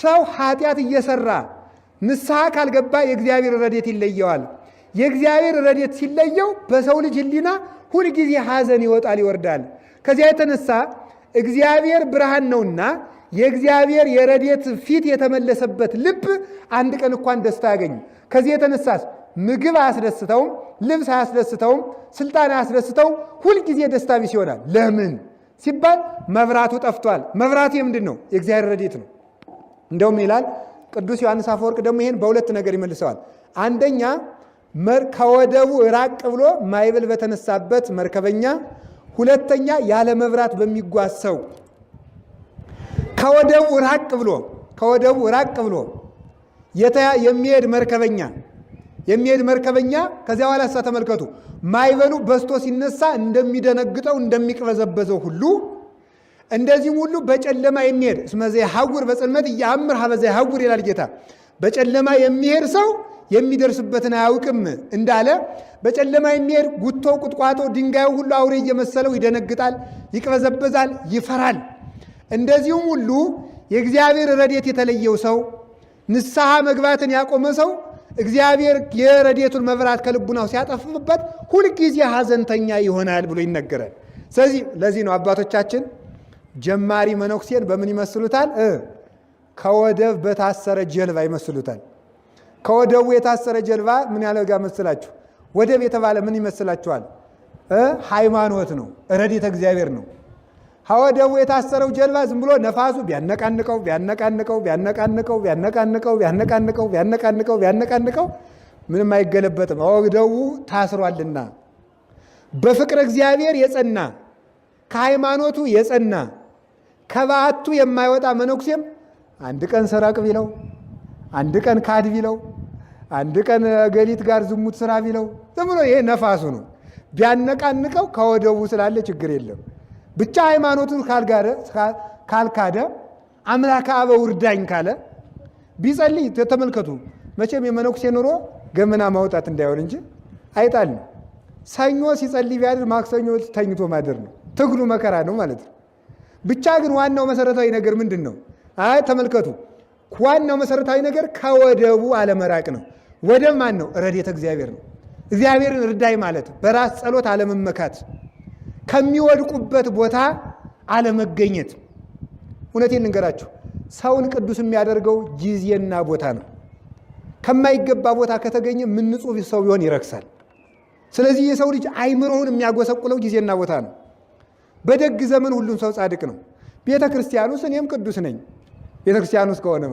ሰው ኃጢአት እየሰራ ንስሐ ካልገባ የእግዚአብሔር ረድኤት ይለየዋል። የእግዚአብሔር ረድኤት ሲለየው በሰው ልጅ ሕሊና ሁልጊዜ ሐዘን ይወጣል ይወርዳል። ከዚያ የተነሳ እግዚአብሔር ብርሃን ነውና የእግዚአብሔር የረድኤት ፊት የተመለሰበት ልብ አንድ ቀን እንኳን ደስታ ያገኝ። ከዚህ የተነሳስ ምግብ አያስደስተውም፣ ልብስ አያስደስተውም፣ ስልጣን አያስደስተውም። ሁልጊዜ ደስታ ቢስ ይሆናል። ለምን ሲባል መብራቱ ጠፍቷል። መብራቱ የምንድን ነው? የእግዚአብሔር ረድኤት ነው። እንደውም ይላል ቅዱስ ዮሐንስ አፈወርቅ ደግሞ ይሄን በሁለት ነገር ይመልሰዋል። አንደኛ ከወደቡ ራቅ ብሎ ማዕበል በተነሳበት መርከበኛ፣ ሁለተኛ ያለ መብራት በሚጓዝ ሰው። ከወደቡ ራቅ ብሎ የሚሄድ መርከበኛ ከዚያ በኋላ ተመልከቱ፣ ማዕበሉ በዝቶ ሲነሳ እንደሚደነግጠው እንደሚቅበዘበዘው ሁሉ እንደዚህም ሁሉ በጨለማ የሚሄድ እስመ ዘየሐውር በጽልመት ኢየአምር ሀበ ዘየሐውር ይላል ጌታ። በጨለማ የሚሄድ ሰው የሚደርስበትን አያውቅም እንዳለ በጨለማ የሚሄድ ጉቶ፣ ቁጥቋጦ፣ ድንጋዩ ሁሉ አውሬ እየመሰለው ይደነግጣል፣ ይቅበዘበዛል፣ ይፈራል። እንደዚሁም ሁሉ የእግዚአብሔር ረድኤት የተለየው ሰው፣ ንስሐ መግባትን ያቆመ ሰው እግዚአብሔር የረድኤቱን መብራት ከልቡናው ሲያጠፍበት ሁልጊዜ ሐዘንተኛ ይሆናል ብሎ ይነገራል። ስለዚህ ለዚህ ነው አባቶቻችን ጀማሪ መነኩሴን በምን ይመስሉታል? ከወደብ በታሰረ ጀልባ ይመስሉታል። ከወደቡ የታሰረ ጀልባ ምን ያለጋ መስላችሁ? ወደብ የተባለ ምን ይመስላችኋል? ሃይማኖት ነው፣ ረድኤተ እግዚአብሔር ነው። ከወደቡ የታሰረው ጀልባ ዝም ብሎ ነፋሱ ቢያነቃንቀው ምንም አይገለበጥም። ወደቡ ታስሯልና በፍቅረ እግዚአብሔር የጸና ከሃይማኖቱ የጸና ከበዓቱ የማይወጣ መነኩሴም አንድ ቀን ሰረቅ ቢለው፣ አንድ ቀን ካድ ቢለው፣ አንድ ቀን ገሊት ጋር ዝሙት ስራ ቢለው ዝም ብሎ ይሄ ነፋሱ ነው። ቢያነቃንቀው ከወደቡ ስላለ ችግር የለም። ብቻ ሃይማኖቱን ካልካደ አምላከ አበው እርዳኝ ካለ ቢጸልይ ተመልከቱ። መቼም የመነኩሴ ኑሮ ገመና ማውጣት እንዳይሆን እንጂ አይጣልም። ሰኞ ሲጸልይ ቢያድር ማክሰኞ ተኝቶ ማደር ነው። ትግሉ መከራ ነው ማለት ነው። ብቻ ግን ዋናው መሰረታዊ ነገር ምንድን ነው? ተመልከቱ። ዋናው መሰረታዊ ነገር ከወደቡ አለመራቅ ነው። ወደብ ማን ነው? ረድኤተ እግዚአብሔር ነው። እግዚአብሔርን እርዳይ ማለት በራስ ጸሎት አለመመካት፣ ከሚወድቁበት ቦታ አለመገኘት። እውነቴን ልንገራችሁ፣ ሰውን ቅዱስ የሚያደርገው ጊዜና ቦታ ነው። ከማይገባ ቦታ ከተገኘ ምን ንጹሕ ሰው ቢሆን ይረክሳል። ስለዚህ የሰው ልጅ አይምሮውን የሚያጎሰቁለው ጊዜና ቦታ ነው። በደግ ዘመን ሁሉም ሰው ጻድቅ ነው። ቤተ ክርስቲያን ውስጥ እኔም ቅዱስ ነኝ። ቤተ ክርስቲያን ውስጥ ከሆነ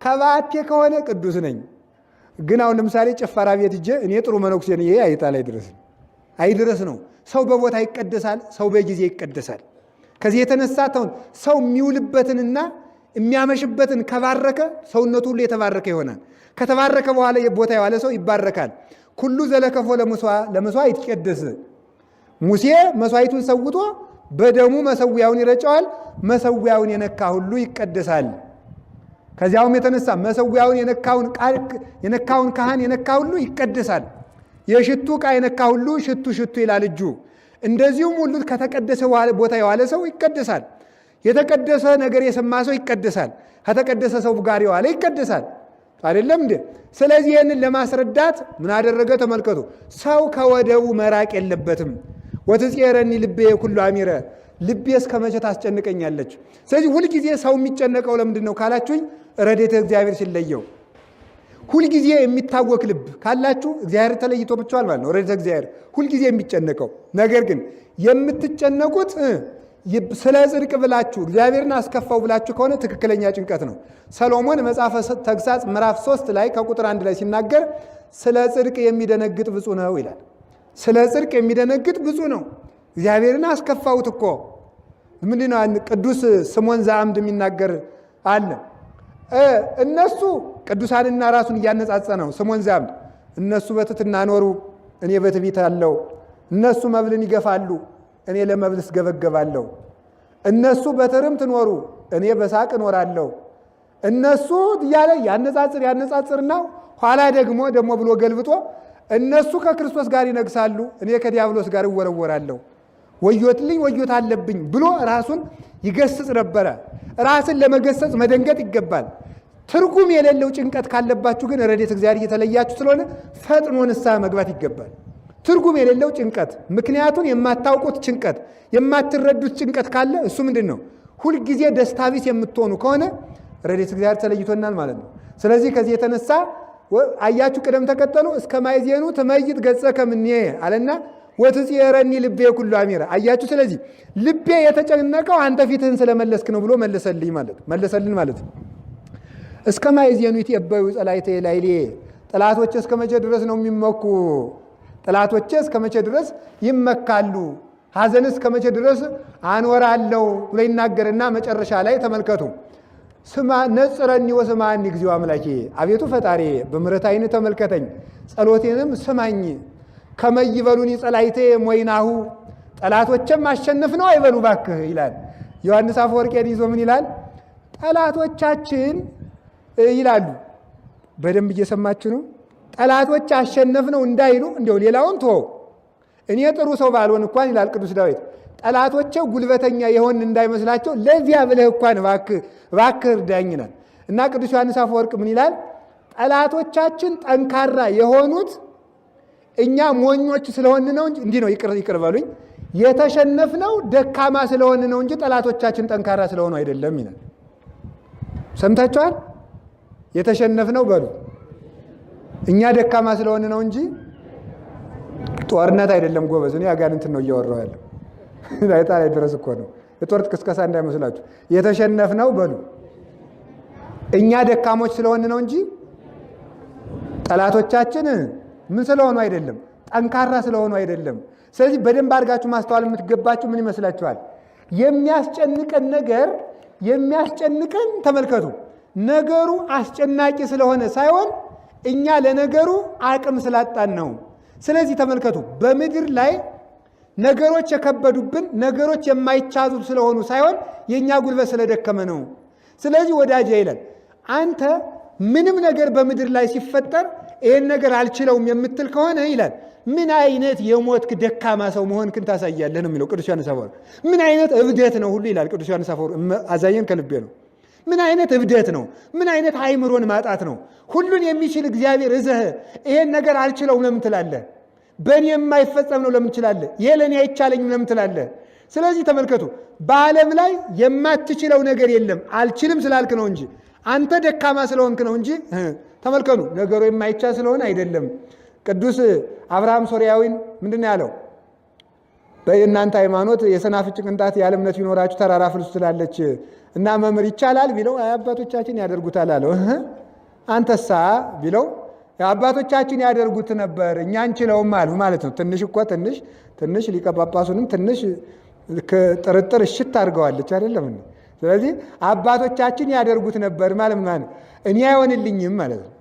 ከባቴ ከሆነ ቅዱስ ነኝ። ግን አሁን ለምሳሌ ጭፈራ ቤት እጄ እኔ ጥሩ መነኩሴ ነኝ፣ ይሄ አይጣል አይድረስ ነው። ሰው በቦታ ይቀደሳል፣ ሰው በጊዜ ይቀደሳል። ከዚህ የተነሳ ሰው የሚውልበትንና የሚያመሽበትን ከባረከ ሰውነቱ ሁሉ የተባረከ ይሆናል። ከተባረከ በኋላ ቦታ የዋለ ሰው ይባረካል። ኩሉ ዘለከፎ ለመስዋዕት ይትቀደስ። ሙሴ መስዋዕቱን ሰውቶ በደሙ መሰዊያውን ይረጨዋል። መሰዊያውን የነካ ሁሉ ይቀደሳል። ከዚያውም የተነሳ መሰዊያውን የነካውን ካህን የነካ ሁሉ ይቀደሳል። የሽቱ ዕቃ የነካ ሁሉ ሽቱ ይላል እጁ። እንደዚሁም ሁሉ ከተቀደሰ ቦታ የዋለ ሰው ይቀደሳል። የተቀደሰ ነገር የሰማ ሰው ይቀደሳል። ከተቀደሰ ሰው ጋር የዋለ ይቀደሳል። አይደለም እንዴ? ስለዚህ ይህንን ለማስረዳት ምን አደረገ? ተመልከቱ። ሰው ከወደቡ መራቅ የለበትም። ወትጼረኒ ልቤ ኩሉ አሚረ፣ ልቤ እስከ መቼ ታስጨንቀኛለች? ስለዚህ ሁልጊዜ ሰው የሚጨነቀው ለምንድን ነው ካላችሁኝ፣ ረድኤተ እግዚአብሔር ሲለየው። ሁልጊዜ የሚታወክ ልብ ካላችሁ እግዚአብሔር ተለይቶ ብቻዋል ማለት ነው። ረድኤተ እግዚአብሔር ሁልጊዜ የሚጨነቀው ነገር ግን የምትጨነቁት ስለ ጽድቅ ብላችሁ እግዚአብሔርን አስከፋው ብላችሁ ከሆነ ትክክለኛ ጭንቀት ነው። ሰሎሞን መጽሐፈ ተግሳጽ ምዕራፍ 3 ላይ ከቁጥር 1 ላይ ሲናገር ስለ ጽድቅ የሚደነግጥ ብፁዕ ነው ይላል። ስለ ጽድቅ የሚደነግጥ ብፁዕ ነው። እግዚአብሔርን አስከፋውት እኮ ምንድን ነው? ቅዱስ ስምዖን ዘአምድ የሚናገር አለ። እነሱ ቅዱሳንና ራሱን እያነጻጸ ነው ስምዖን ዘአምድ። እነሱ በትሕትና ኖሩ፣ እኔ በትዕቢት አለው። እነሱ መብልን ይገፋሉ፣ እኔ ለመብል እስገበገባለሁ። እነሱ በትርምት ኖሩ፣ እኔ በሳቅ እኖራለሁ። እነሱ እያለ ያነጻጽርና ኋላ ደግሞ ብሎ ገልብጦ እነሱ ከክርስቶስ ጋር ይነግሳሉ፣ እኔ ከዲያብሎስ ጋር እወረወራለሁ። ወዮትልኝ ወዮት አለብኝ ብሎ ራሱን ይገስጽ ነበረ። ራስን ለመገሰጽ መደንገጥ ይገባል። ትርጉም የሌለው ጭንቀት ካለባችሁ ግን ረድኤተ እግዚአብሔር እየተለያችሁ ስለሆነ ፈጥኖ ንስሐ መግባት ይገባል። ትርጉም የሌለው ጭንቀት፣ ምክንያቱን የማታውቁት ጭንቀት፣ የማትረዱት ጭንቀት ካለ እሱ ምንድን ነው? ሁልጊዜ ደስታ ቢስ የምትሆኑ ከሆነ ረድኤተ እግዚአብሔር ተለይቶናል ማለት ነው። ስለዚህ ከዚህ የተነሳ አያችሁ ቅደም ተከተሉ እስከ ማይዜኑ ትመይጥ ገጸከ እምኔ አለና ወትጽየረኒ ልቤ ኩሉ አሚረ። አያችሁ ስለዚህ ልቤ የተጨነቀው አንተ ፊትህን ስለመለስክ ነው ብሎ መለሰልን ማለት ነው። እስከ ማይዜኑ ይትየበዩ ጸላእተ ላዕሌ፣ ጠላቶቼ እስከ መቼ ድረስ ነው የሚመኩ? ጠላቶቼ እስከ መቼ ድረስ ይመካሉ? ሐዘንስ እስከ መቼ ድረስ አኖራለሁ ብሎ ይናገርና መጨረሻ ላይ ተመልከቱ። ስማ ነጽረኒ ወስማኒ እግዚኦ አምላኬ፣ አቤቱ ፈጣሪ በምሕረት ዓይን ተመልከተኝ፣ ጸሎቴንም ስማኝ። ከመይበሉኒ ጸላእቴ ሞይናሁ፣ ጠላቶቼም አሸነፍ ነው አይበሉ ባክህ ይላል ዮሐንስ አፈወርቅ። ይዞ ምን ይላል? ጠላቶቻችን ይላሉ። በደንብ እየሰማችሁ ነው። ጠላቶች አሸነፍ ነው እንዳይሉ እንዲያው ሌላውን ተወው፣ እኔ ጥሩ ሰው ባልሆን እንኳን ይላል ቅዱስ ዳዊት ጠላቶቼ ጉልበተኛ የሆን እንዳይመስላቸው ለዚያ ብለህ እንኳን እባክህ እርዳኝ ይላል። እና ቅዱስ ዮሐንስ አፈወርቅ ምን ይላል? ጠላቶቻችን ጠንካራ የሆኑት እኛ ሞኞች ስለሆን ነው እንጂ እንዲህ ነው፣ ይቅር በሉኝ፣ የተሸነፍነው ደካማ ስለሆን ነው እንጂ ጠላቶቻችን ጠንካራ ስለሆኑ አይደለም ይላል። ሰምታችኋል? የተሸነፍነው በሉ እኛ ደካማ ስለሆን ነው እንጂ ጦርነት አይደለም ጎበዝ። እኔ አጋንንትን ነው እያወራሁ ያለው ላይታ ላይ ድረስ እኮ ነው። የጦር ቅስቀሳ እንዳይመስላችሁ። የተሸነፍነው በሉ እኛ ደካሞች ስለሆን ነው እንጂ ጠላቶቻችን ምን ስለሆኑ አይደለም፣ ጠንካራ ስለሆኑ አይደለም። ስለዚህ በደንብ አድርጋችሁ ማስተዋል የምትገባችሁ ምን ይመስላችኋል? የሚያስጨንቀን ተመልከቱ፣ ነገሩ አስጨናቂ ስለሆነ ሳይሆን እኛ ለነገሩ አቅም ስላጣን ነው። ስለዚህ ተመልከቱ፣ በምድር ላይ ነገሮች የከበዱብን ነገሮች የማይቻሉ ስለሆኑ ሳይሆን የእኛ ጉልበት ስለደከመ ነው። ስለዚህ ወዳጄ ይላል አንተ ምንም ነገር በምድር ላይ ሲፈጠር ይህን ነገር አልችለውም የምትል ከሆነ ይላል ምን አይነት የሞትክ ደካማ ሰው መሆንክን ታሳያለህ ነው የሚለው ቅዱስ ዮሐንስ አፈወርቅ። ምን አይነት እብደት ነው ሁሉ ይላል ቅዱስ ዮሐንስ አፈወርቅ። አዛየን ከልቤ ነው። ምን አይነት እብደት ነው? ምን አይነት አእምሮን ማጣት ነው? ሁሉን የሚችል እግዚአብሔር እዘህ ይሄን ነገር አልችለውም ለምን ትላለህ? በእኔ የማይፈጸም ነው ለምን ትላለህ? ይሄ ለእኔ አይቻለኝም ለምን ትላለህ? ስለዚህ ተመልከቱ፣ በዓለም ላይ የማትችለው ነገር የለም። አልችልም ስላልክ ነው እንጂ አንተ ደካማ ስለሆንክ ነው እንጂ ተመልከቱ፣ ነገሩ የማይቻል ስለሆነ አይደለም። ቅዱስ አብርሃም ሶርያዊን ምንድን ነው ያለው? በእናንተ ሃይማኖት የሰናፍጭ ቅንጣት ያለ እምነት ቢኖራችሁ ተራራ ፍልሱ ትላለች እና መምህር ይቻላል ቢለው አባቶቻችን ያደርጉታል አለው። አንተሳ ቢለው አባቶቻችን ያደርጉት ነበር እኛ አንችለውም አሉ ማለት ነው። ትንሽ እኮ ትንሽ ሊቀ ጳጳሱንም ትንሽ ጥርጥር እሽት አድርገዋለች አይደለም። ስለዚህ አባቶቻችን ያደርጉት ነበር ማለት እኔ አይሆንልኝም ማለት ነው።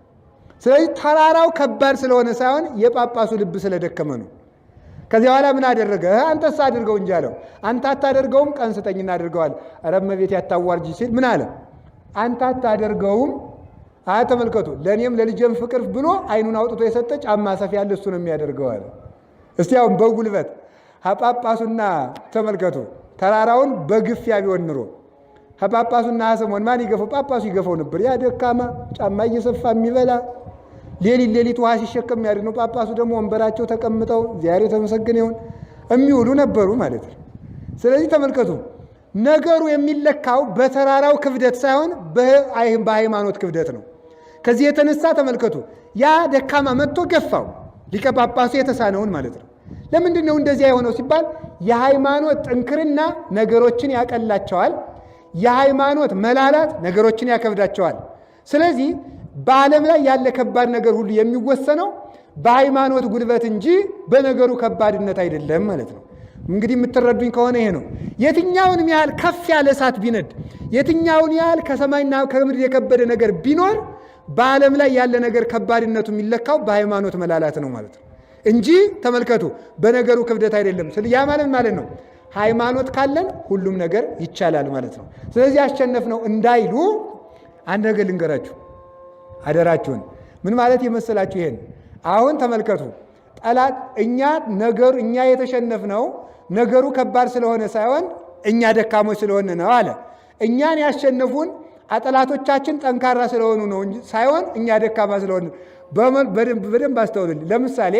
ስለዚህ ተራራው ከባድ ስለሆነ ሳይሆን የጳጳሱ ልብ ስለደከመ ነው። ከዚያ በኋላ ምን አደረገ? አንተስ አድርገው እንጂ አለው። አንተ አታደርገውም፣ ቀን ስጠኝ እናደርገዋል። ኧረ እመቤቴ ያታዋርጂ ሲል ምን አለ? አንተ አታደርገውም። ተመልከቱ፣ ለእኔም ለልጄም ፍቅር ብሎ አይኑን አውጥቶ የሰጠ ጫማ ሰፊ ያለ እሱ ነው የሚያደርገው አለ። እስቲ አሁን በጉልበት ጳጳሱና ተመልከቱ፣ ተራራውን በግፊያ ቢሆን ኑሮ ጳጳሱና ስምዖን ማን ይገፈው? ጳጳሱ ይገፈው ነበር። ያ ደካማ ጫማ እየሰፋ የሚበላ ሌሊት ውሃ ሲሸከም የሚያድግ ነው። ጳጳሱ ደግሞ ወንበራቸው ተቀምጠው እግዚአብሔር የተመሰገነ ይሁን የሚውሉ ነበሩ ማለት ነው። ስለዚህ ተመልከቱ፣ ነገሩ የሚለካው በተራራው ክብደት ሳይሆን በሃይማኖት ክብደት ነው። ከዚህ የተነሳ ተመልከቱ፣ ያ ደካማ መጥቶ ገፋው፣ ሊቀ ጳጳሱ የተሳነውን ማለት ነው። ለምንድን ነው እንደዚያ የሆነው ሲባል የሃይማኖት ጥንክርና ነገሮችን ያቀላቸዋል፣ የሃይማኖት መላላት ነገሮችን ያከብዳቸዋል። ስለዚህ በዓለም ላይ ያለ ከባድ ነገር ሁሉ የሚወሰነው በሃይማኖት ጉልበት እንጂ በነገሩ ከባድነት አይደለም ማለት ነው። እንግዲህ የምትረዱኝ ከሆነ ይሄ ነው። የትኛውንም ያህል ከፍ ያለ እሳት ቢነድ፣ የትኛውን ያህል ከሰማይና ከምድር የከበደ ነገር ቢኖር በዓለም ላይ ያለ ነገር ከባድነቱ የሚለካው በሃይማኖት መላላት ነው ማለት ነው እንጂ ተመልከቱ በነገሩ ክብደት አይደለም። ያ ማለት ነው ሃይማኖት ካለን ሁሉም ነገር ይቻላል ማለት ነው። ስለዚህ አሸነፍነው እንዳይሉ አንድ ነገር ልንገራችሁ አደራችሁን። ምን ማለት የመሰላችሁ ይሄን አሁን ተመልከቱ፣ ጠላት እኛ የተሸነፍነው ነገሩ ከባድ ስለሆነ ሳይሆን እኛ ደካሞች ስለሆነ ነው አለ። እኛን ያሸነፉን ጠላቶቻችን ጠንካራ ስለሆኑ ነው እንጂ ሳይሆን እኛ ደካማ ስለሆኑ። በደንብ አስተውሉልኝ። ለምሳሌ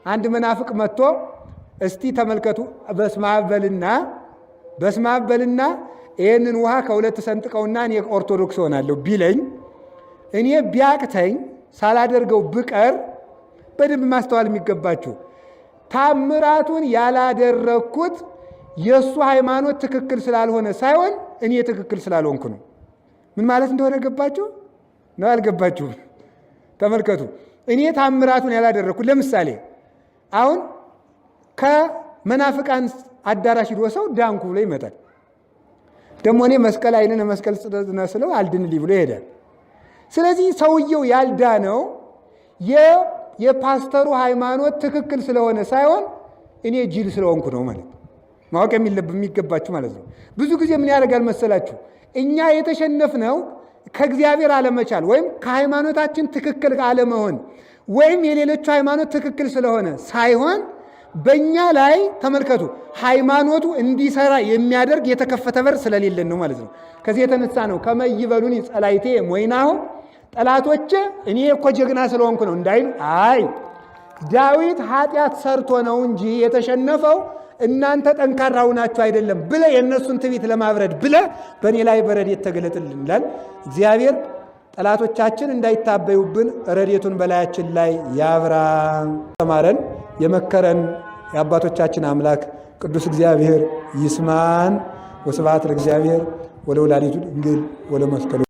አንድ መናፍቅ መጥቶ እስቲ ተመልከቱ በስመ አብ በልና ይህንን ውሃ ከሁለት ሰንጥቀውና እኔ ኦርቶዶክስ ሆናለሁ ቢለኝ እኔ ቢያቅተኝ ሳላደርገው ብቀር በደንብ ማስተዋል የሚገባችሁ ታምራቱን ያላደረግኩት የእሱ ሃይማኖት ትክክል ስላልሆነ ሳይሆን እኔ ትክክል ስላልሆንኩ ነው። ምን ማለት እንደሆነ ገባችሁ ነው? አልገባችሁም? ተመልከቱ። እኔ ታምራቱን ያላደረግኩት ለምሳሌ አሁን ከመናፍቃን አዳራሽ ሂዶ ሰው ዳንኩ ብሎ ይመጣል። ደግሞ እኔ መስቀል አይንን መስቀል ጽደዝነ ስለው አልድንልኝ ብሎ ይሄዳል። ስለዚህ ሰውየው ያልዳነው የፓስተሩ ሃይማኖት ትክክል ስለሆነ ሳይሆን እኔ ጅል ስለሆንኩ ነው ማለት ነው። ማወቅ የሚገባችሁ ማለት ነው። ብዙ ጊዜ ምን ያደርጋል መሰላችሁ? እኛ የተሸነፍነው ከእግዚአብሔር አለመቻል ወይም ከሃይማኖታችን ትክክል አለመሆን ወይም የሌሎቹ ሃይማኖት ትክክል ስለሆነ ሳይሆን በእኛ ላይ ተመልከቱ፣ ሃይማኖቱ እንዲሰራ የሚያደርግ የተከፈተ በር ስለሌለን ነው ማለት ነው። ከዚህ የተነሳ ነው ከመይበሉን ጸላይቴ ሞይናሁ ጠላቶቼ እኔ እኮ ጀግና ስለሆንኩ ነው እንዳይሉ፣ አይ ዳዊት ኃጢአት ሰርቶ ነው እንጂ የተሸነፈው እናንተ ጠንካራው ናችሁ አይደለም ብለ የእነሱን ትዕቢት ለማብረድ ብለ በእኔ ላይ በረድኤት ተገለጥልን ይላል እግዚአብሔር። ጠላቶቻችን እንዳይታበዩብን ረድኤቱን በላያችን ላይ ያብራ። ተማረን የመከረን የአባቶቻችን አምላክ ቅዱስ እግዚአብሔር ይስማን። ወስብሐት ለእግዚአብሔር ወለወላዲቱ ድንግል ወለመስቀሉ